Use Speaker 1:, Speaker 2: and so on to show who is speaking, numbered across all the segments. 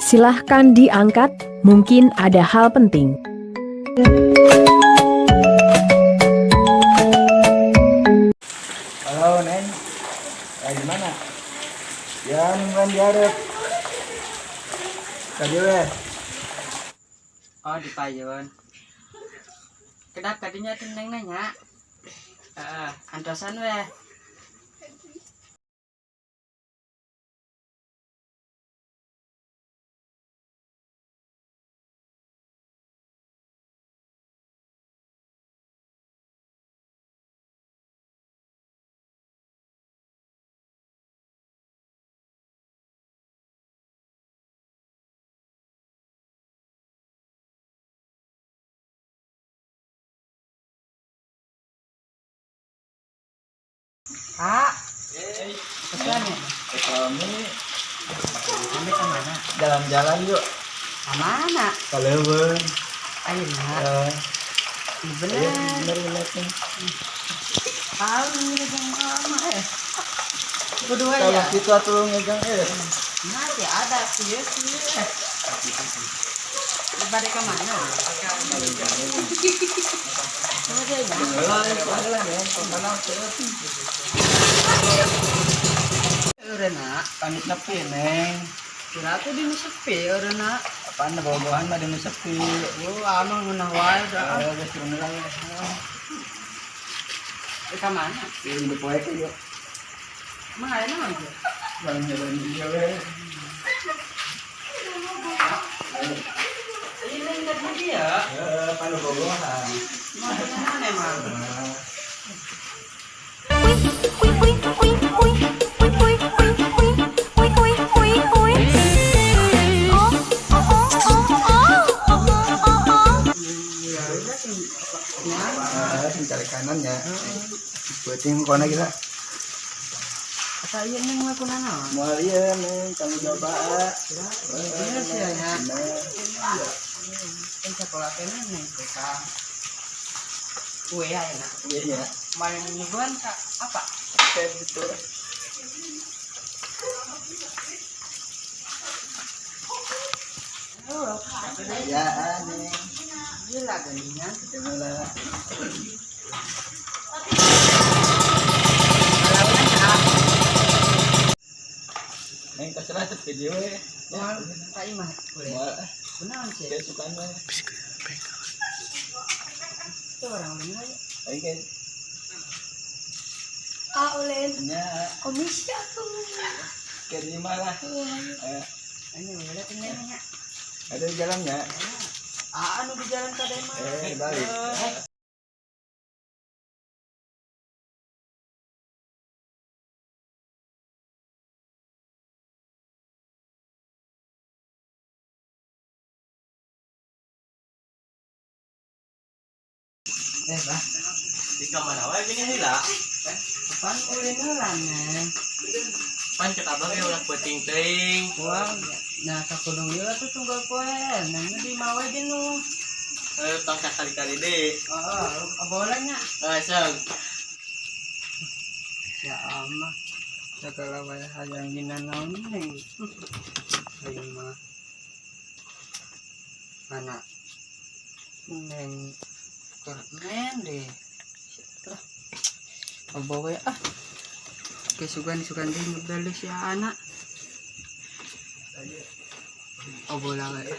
Speaker 1: Silahkan diangkat, mungkin ada hal penting.
Speaker 2: Halo Neng, di mana? Ya, nungguan diarep. Tadi weh.
Speaker 3: Oh di payun. Kedap tadinya tuh neng nanya. Antosan weh. Kak, pesan ya?
Speaker 2: Kami
Speaker 3: Kami kemana?
Speaker 2: jalan-jalan yuk.
Speaker 3: Kemana?
Speaker 2: Ke Leuweung.
Speaker 3: Ayo nak.
Speaker 2: Bener
Speaker 3: Bener.
Speaker 2: nih.
Speaker 3: Tahu ini yang lama ya. Berdua
Speaker 2: Kalau
Speaker 3: ya.
Speaker 2: kita tuh ngegang
Speaker 3: Nanti ada sih. Balik kemana? Kamu dia ya? Udah nak.
Speaker 2: Pamit nepi Neng.
Speaker 3: Kira aku di sepi udah nak.
Speaker 2: Apaan na bawa-bawaan mah di sepi.
Speaker 3: Yo amang ngunah wae dah.
Speaker 2: Geus beneran.
Speaker 3: Kemana?
Speaker 2: Di poek yuk.
Speaker 3: Emang ada nama aja?
Speaker 2: Jalan-jalan dia weh.
Speaker 3: Ini enggak dia.
Speaker 2: Panu bawa-bawaan.
Speaker 3: Mau kemana emang?
Speaker 2: Cari kanan ya. Buatin kona kita.
Speaker 3: Saya neng mau kemana?
Speaker 2: Mau iya Neng, kamu coba.
Speaker 3: Iya sih ya. Kan sekolah kena neng TK. Kue ya enak.
Speaker 2: Iya.
Speaker 3: Kemarin mingguan kak apa?
Speaker 2: Kayak gitu.
Speaker 3: Oh,
Speaker 2: Ya, Neng.
Speaker 3: gila ganinya.
Speaker 2: Gimana? Neng terserah tuh video ya.
Speaker 3: Wah, Kak Imah. Benar sih.
Speaker 2: Dia suka mah.
Speaker 3: Itu orang mana?
Speaker 2: Ayo kan.
Speaker 3: Ulen.
Speaker 2: Ya,
Speaker 3: Komisi aku.
Speaker 2: kerima lah.
Speaker 3: Ini udah tenangnya.
Speaker 2: Ada di jalannya.
Speaker 3: Anu di jalan Kadema.
Speaker 2: Balik.
Speaker 3: Bah.
Speaker 4: Di kamar awal gini hila.
Speaker 3: Pan ulen ulannya.
Speaker 4: Pan cek abang ya ulah penting ting.
Speaker 3: Wah, nah sakudung dia tuh tunggal poe. Nah, di mawe dinu.
Speaker 4: Tangka kali-kali deh.
Speaker 3: Bolanya.
Speaker 4: Sang.
Speaker 3: Ya ama. Segala wae hayang dina naon neng. Ayo mah. Mana? Neng keren deh. Bawa ya kesukaan di modal si anak. Bola kayak.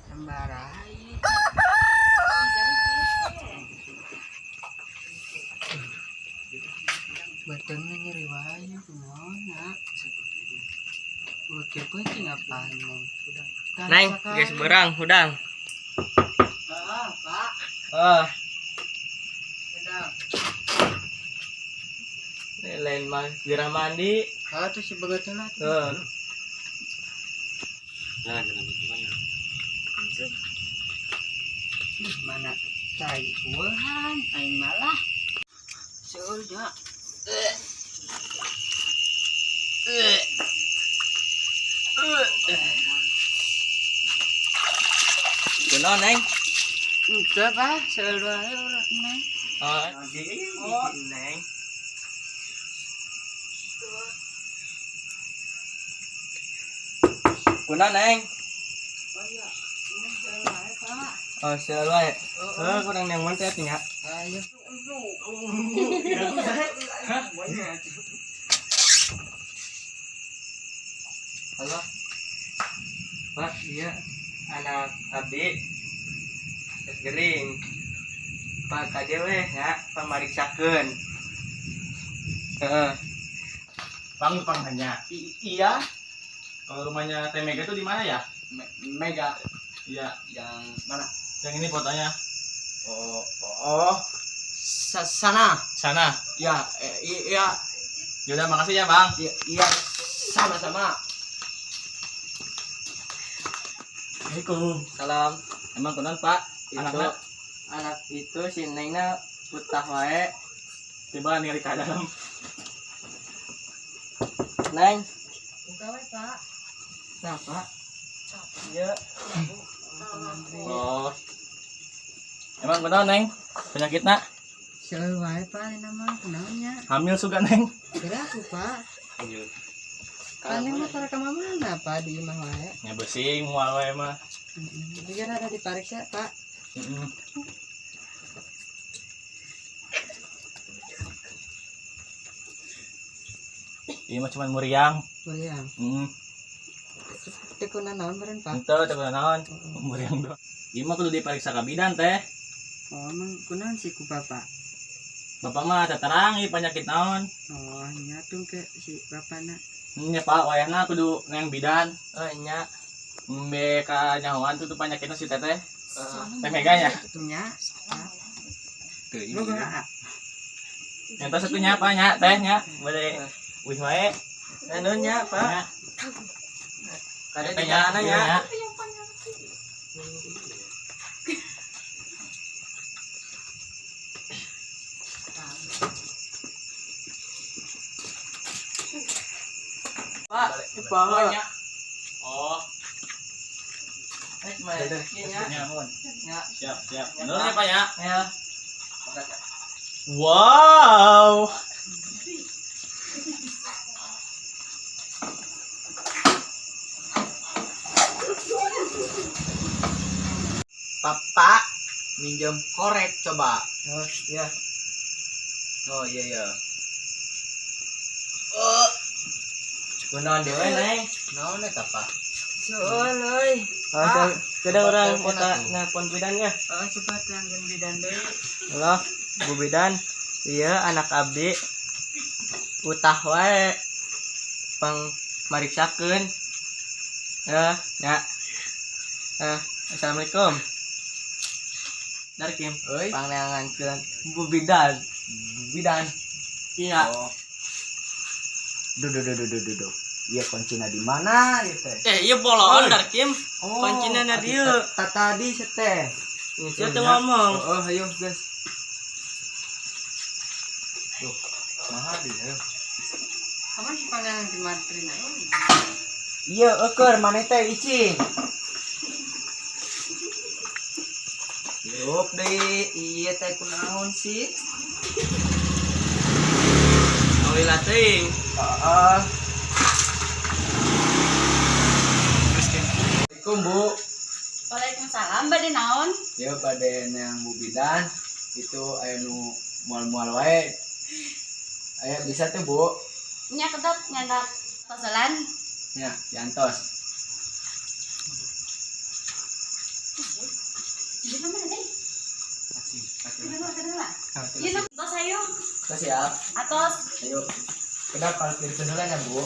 Speaker 3: Sembarai. Batangnya nyeri wae kumaha. Oke, penting apaan neng?
Speaker 4: Neng, guys berang, udang.
Speaker 3: Pak. Sedang.
Speaker 4: Ini lain mah gerah mandi.
Speaker 3: Tuh si banget lah.
Speaker 4: Nah, jangan gimana.
Speaker 3: Mana cai uhan, aing malah. Seulnya.
Speaker 4: Kuno neng.
Speaker 3: Enggak, Pak. Seul wae urang neng.
Speaker 4: Neng. Kuna Neng. Oh, selalu wae. Kurang yang mantet nya.
Speaker 3: Ayo.
Speaker 4: Halo. Pak, iya anak abdi es gering. Pak kade weh ya, pamariksakeun. Heeh.
Speaker 2: Bang hanya. Iya. Kalau rumahnya Teh Mega itu di mana ya?
Speaker 4: Mega
Speaker 2: Iya.
Speaker 4: yang mana?
Speaker 2: Yang ini fotonya.
Speaker 4: Oh. Sana.
Speaker 2: Sana.
Speaker 4: Ya, iya,
Speaker 2: Yaudah, makasih ya, Bang.
Speaker 4: iya, sama-sama.
Speaker 2: Assalamualaikum.
Speaker 4: Salam.
Speaker 2: Emang kunan, Pak?
Speaker 4: Itu
Speaker 2: Anaknya
Speaker 4: anak itu si Nengna putah wae.
Speaker 2: coba nih ke dalam.
Speaker 4: Neng,
Speaker 3: Buka wae, Pak.
Speaker 4: siapa? Iya.
Speaker 2: Oh. Emang kunan, Neng? Penyakitnya
Speaker 3: Selalu wae, Pak, nama kenalnya.
Speaker 2: hamil suka, Neng?
Speaker 3: Kira aku, Pak.
Speaker 2: Iya.
Speaker 3: Paling mah para kemana mana, Pak, di imah wae.
Speaker 2: Ya besing mual wae mah.
Speaker 3: Biar ada diperiksa, Pak.
Speaker 2: Heeh. Iya mah cuman muriang.
Speaker 3: Muriang. Tekunan naon beren, Pak?
Speaker 2: Ente teh naon? Muriang doang. Ieu mah kudu diperiksa ka bidan teh.
Speaker 3: Oh, emang kunaon sih ku Bapak?
Speaker 2: Bapak mah teh terang ieu penyakit naon?
Speaker 3: Oh, nyatung ke si Bapakna.
Speaker 2: Nya Pak, wayahna kudu neng bidan.
Speaker 4: Nya.
Speaker 2: Mbe ka nyahoan tuh penyakitna si teteh. Teh Mega nya.
Speaker 3: Itunya.
Speaker 2: Teu
Speaker 3: Lu
Speaker 2: ieu.
Speaker 3: gak?
Speaker 2: Yang tos satunya apa nya teh nya? Bade wih wae.
Speaker 4: Anu nya, Pak.
Speaker 2: Nya.
Speaker 4: Kada
Speaker 2: Teh
Speaker 4: di
Speaker 2: nya,
Speaker 4: kana
Speaker 2: iya,
Speaker 4: nya.
Speaker 2: nya.
Speaker 4: Pak,
Speaker 2: Bawa
Speaker 4: Pak.
Speaker 2: nya. Oh,
Speaker 4: Iya nya.
Speaker 2: nya mun.
Speaker 4: Nya.
Speaker 2: Siap, siap. Nurun ya Pak ya.
Speaker 4: Ya.
Speaker 2: Wow.
Speaker 4: Papa minjem korek coba. Oh, iya. Oh, iya iya. Oh. Kunaon dewe, Neng? Naon eta, Pak? Naon euy? Kada orang kota nelpon bidannya.
Speaker 3: Oh, coba teangkeun bidan deui.
Speaker 4: Halo, Bu Bidan. Iya, anak abdi. Utah wae. Pang mariksakeun. Ya. Assalamualaikum. Dar Kim.
Speaker 2: Euy.
Speaker 4: Pangneangankeun Bu Bidan. Bidan. Iya.
Speaker 2: Oh.
Speaker 5: Duh. Iya kuncinya di mana ya teh?
Speaker 4: Iya bolon Dar Kim.
Speaker 5: Oh,
Speaker 4: Kuncinya na dieu.
Speaker 5: Tadi teh.
Speaker 4: Ini saya tuh ngomong.
Speaker 5: Oh, ayo guys. Duh, mahal dia. Ayo.
Speaker 3: Kamu sih panganan di Madrid.
Speaker 5: Iya, eker mana teh icing. Yup deh, iya teh kunaon sih?
Speaker 4: Alila teuing.
Speaker 5: Heeh. Assalamualaikum Bu.
Speaker 6: Waalaikumsalam, bade naon?
Speaker 5: Ya pada yang Bu Bidan itu aya nu mual-mual wae. Aya bisa tuh Bu.
Speaker 6: Nya kedap nyandak toselan.
Speaker 5: Ya, diantos.
Speaker 6: Di mana deh?
Speaker 5: Kasih.
Speaker 6: Di mana kedua? Ieu na tos ayo.
Speaker 5: Kita siap.
Speaker 6: Atos.
Speaker 5: Ayo. Kedap parkir beneran ya Bu.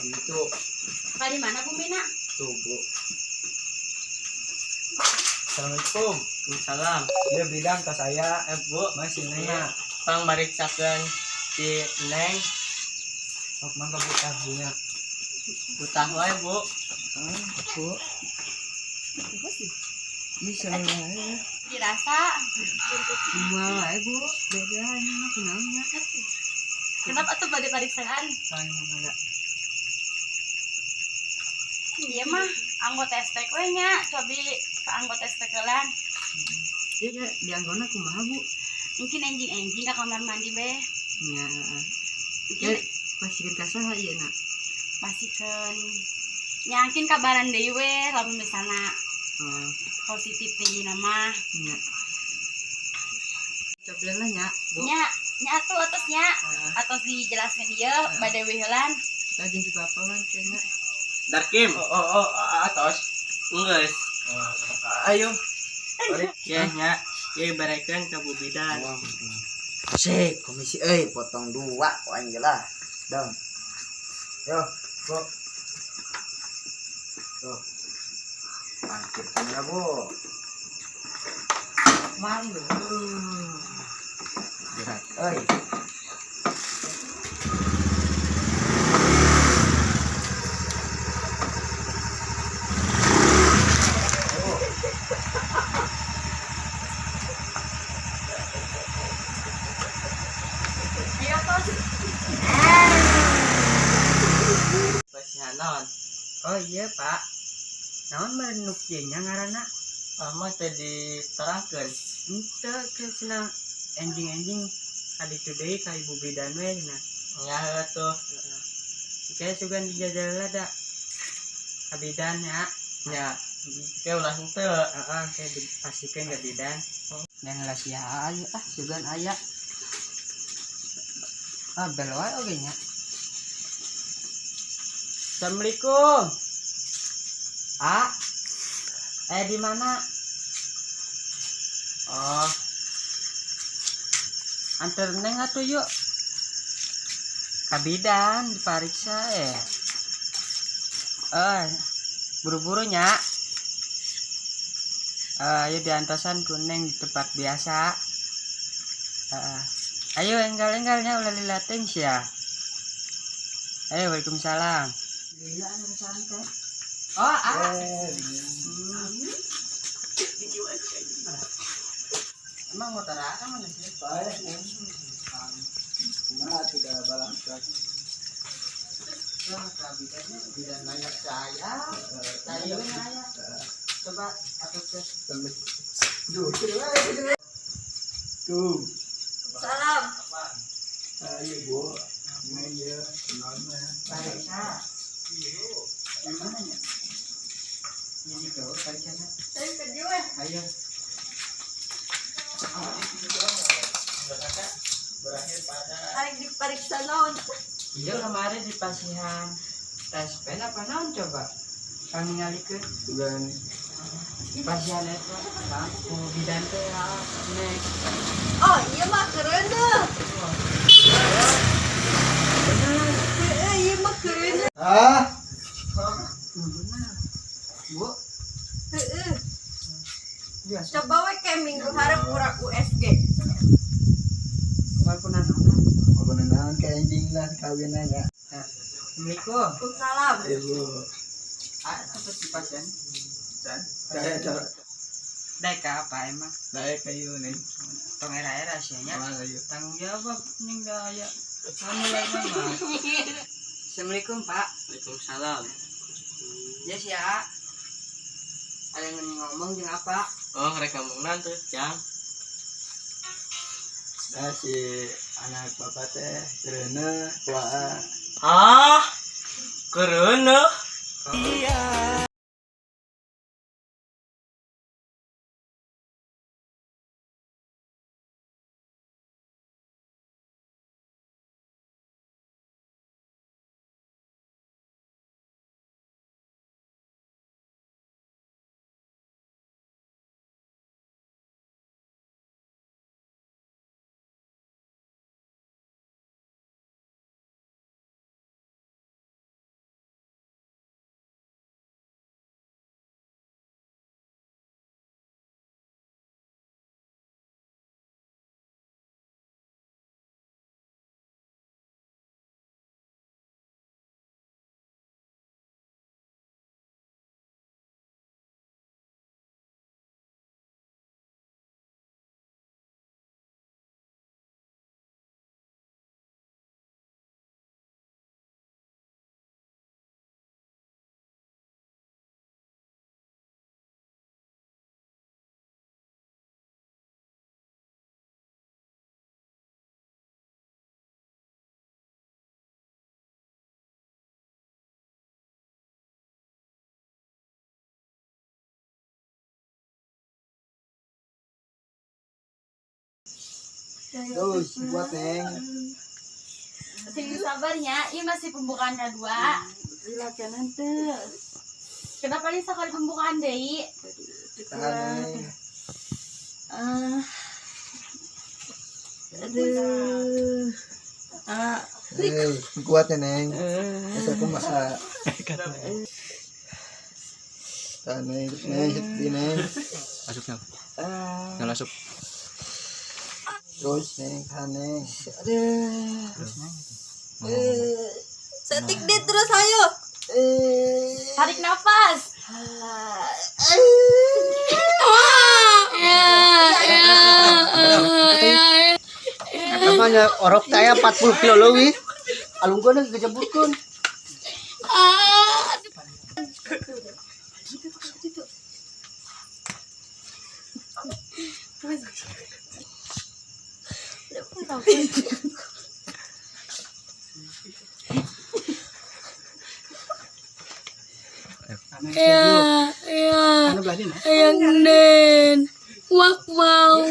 Speaker 5: Itu
Speaker 6: Pak di mana Bu Mina?
Speaker 5: tuh Bu. Assalamualaikum.
Speaker 4: Salam.
Speaker 5: Dia bidan ke saya
Speaker 4: Bu,
Speaker 5: masih nanya.
Speaker 4: pang mariksakeun si Neng
Speaker 3: sok mangga butah punya.
Speaker 4: Butah wae, Bu.
Speaker 3: Bu. Bisa wae.
Speaker 6: Dirasa.
Speaker 3: Jual wae, Bu. Beda ini mah kunaonnya.
Speaker 6: Kenapa tuh pada pariksaan?
Speaker 3: Soalnya enggak.
Speaker 6: Iya mah anggota SPK nya, cobi ke anggota SPK lan.
Speaker 3: Iya, di anggona kumaha, Bu?
Speaker 6: Mungkin enjing ke kamar mandi be.
Speaker 3: Nya.
Speaker 6: Mungkin
Speaker 3: Pasikeun ka saha ieu na?
Speaker 6: pasikeun nyangkin kabaran deui we lamun misalna
Speaker 3: Oh,
Speaker 6: positif tinggi nama.
Speaker 3: nya. Cobian lah nya, Bu.
Speaker 6: Nya atuh atusnya. Atos dijelaskeun ieu bade we heulan.
Speaker 3: Lajeng di papawan cenah.
Speaker 4: Darkim.
Speaker 2: Atos.
Speaker 4: Enggeus.
Speaker 2: Ayo.
Speaker 4: Ya nya. Ya barekeun ka Bu Bidan.
Speaker 5: Sik, komisi euy potong 2 kok anjir lah. Dong. Yo, Bu. Tuh. Mantap ya, Bu.
Speaker 3: Mangga.
Speaker 5: Berat euy.
Speaker 6: Ayo tos.
Speaker 4: Pasihanon.
Speaker 3: Oh iya, Pak. Naon merenuk ieu nya ngaranna?
Speaker 4: Mah teh diterangkeun.
Speaker 3: Henteu ke cenah enjing-enjing kaditu deui ka Ibu Bidan we cenah.
Speaker 4: Nya tuh.
Speaker 3: Kayak sugan dijajal da. Ka Bidan ya.
Speaker 4: Nya. Ke ulah henteu.
Speaker 3: Heeh, kayak dipasikeun ka Bidan. Yang lah sia aya sugan aya. Bel wae oge nya. Assalamualaikum. Di mana? Oh. Antar neng atuh yuk. Ka Bidan dipariksa buru-buru nya. Ayo diantosan kuning di tempat biasa. Ayo enggal-enggalnya ulah lilating sia. Ayo waalaikumsalam. Lila anu santai. Oh, Emang motor apa mana sih?
Speaker 5: Kumaha tidak balangkat.
Speaker 3: Kabidannya bidan banyak saya. Saya nanya. Coba aku tes.
Speaker 5: Tuh.
Speaker 6: Salam.
Speaker 5: Ayo, Bu. Ini ya, kenalnya.
Speaker 3: Pariksa. Yang mana ya? Ini kau pariksa.
Speaker 6: Saya kerja we.
Speaker 3: Ayo.
Speaker 6: Arek diperiksa naon?
Speaker 3: Iya kemarin di pasihan tes pen apa naon coba? Kang ngalikeun
Speaker 5: Bukan
Speaker 3: pasihan eta Kang Bidan teh nek.
Speaker 6: Oh, iya mah keren deh. Iya mah keren.
Speaker 3: Benar. Bu, biasa.
Speaker 6: Coba we kayak minggu harap kurang USG.
Speaker 3: Walaupun anak.
Speaker 5: kebenaran ke anjing lah kawin aja.
Speaker 3: Assalamualaikum.
Speaker 6: Waalaikumsalam.
Speaker 5: Ibu.
Speaker 3: Apa sih pasien?
Speaker 5: Saya cara
Speaker 3: Dek apa emang?
Speaker 5: saya kayu nih.
Speaker 3: Tong era-era sianya.
Speaker 5: Kayu.
Speaker 3: Tanggung jawab ning daya. Kamu lagi mah. Assalamualaikum Pak.
Speaker 4: Waalaikumsalam.
Speaker 3: Ya sih ya. Ada yang ngomong jeung apa?
Speaker 4: Oh, mereka ngomong tuh, Cang.
Speaker 5: Nah si anak bapak teh kereuna kuaha.
Speaker 4: Ah, kereuna. Iya.
Speaker 3: Terus buat Neng.
Speaker 6: Sini sabarnya, ini masih pembukaan kedua.
Speaker 7: Silakan nanti.
Speaker 6: Kenapa nih sekali pembukaan deh?
Speaker 3: Tahan.
Speaker 7: Aduh.
Speaker 3: Kuat ya Neng. Masa aku masak. Tahan Neng, Neng, sedih Neng.
Speaker 4: Masuk Nang. Nang masuk.
Speaker 3: Terus Neng, tahan Neng.
Speaker 7: Setik deh terus ayo.
Speaker 6: Tarik nafas.
Speaker 3: Namanya orok saya 40 kilo lebih. Alung gua nang kejebutkeun.
Speaker 7: Yang nen. Wow.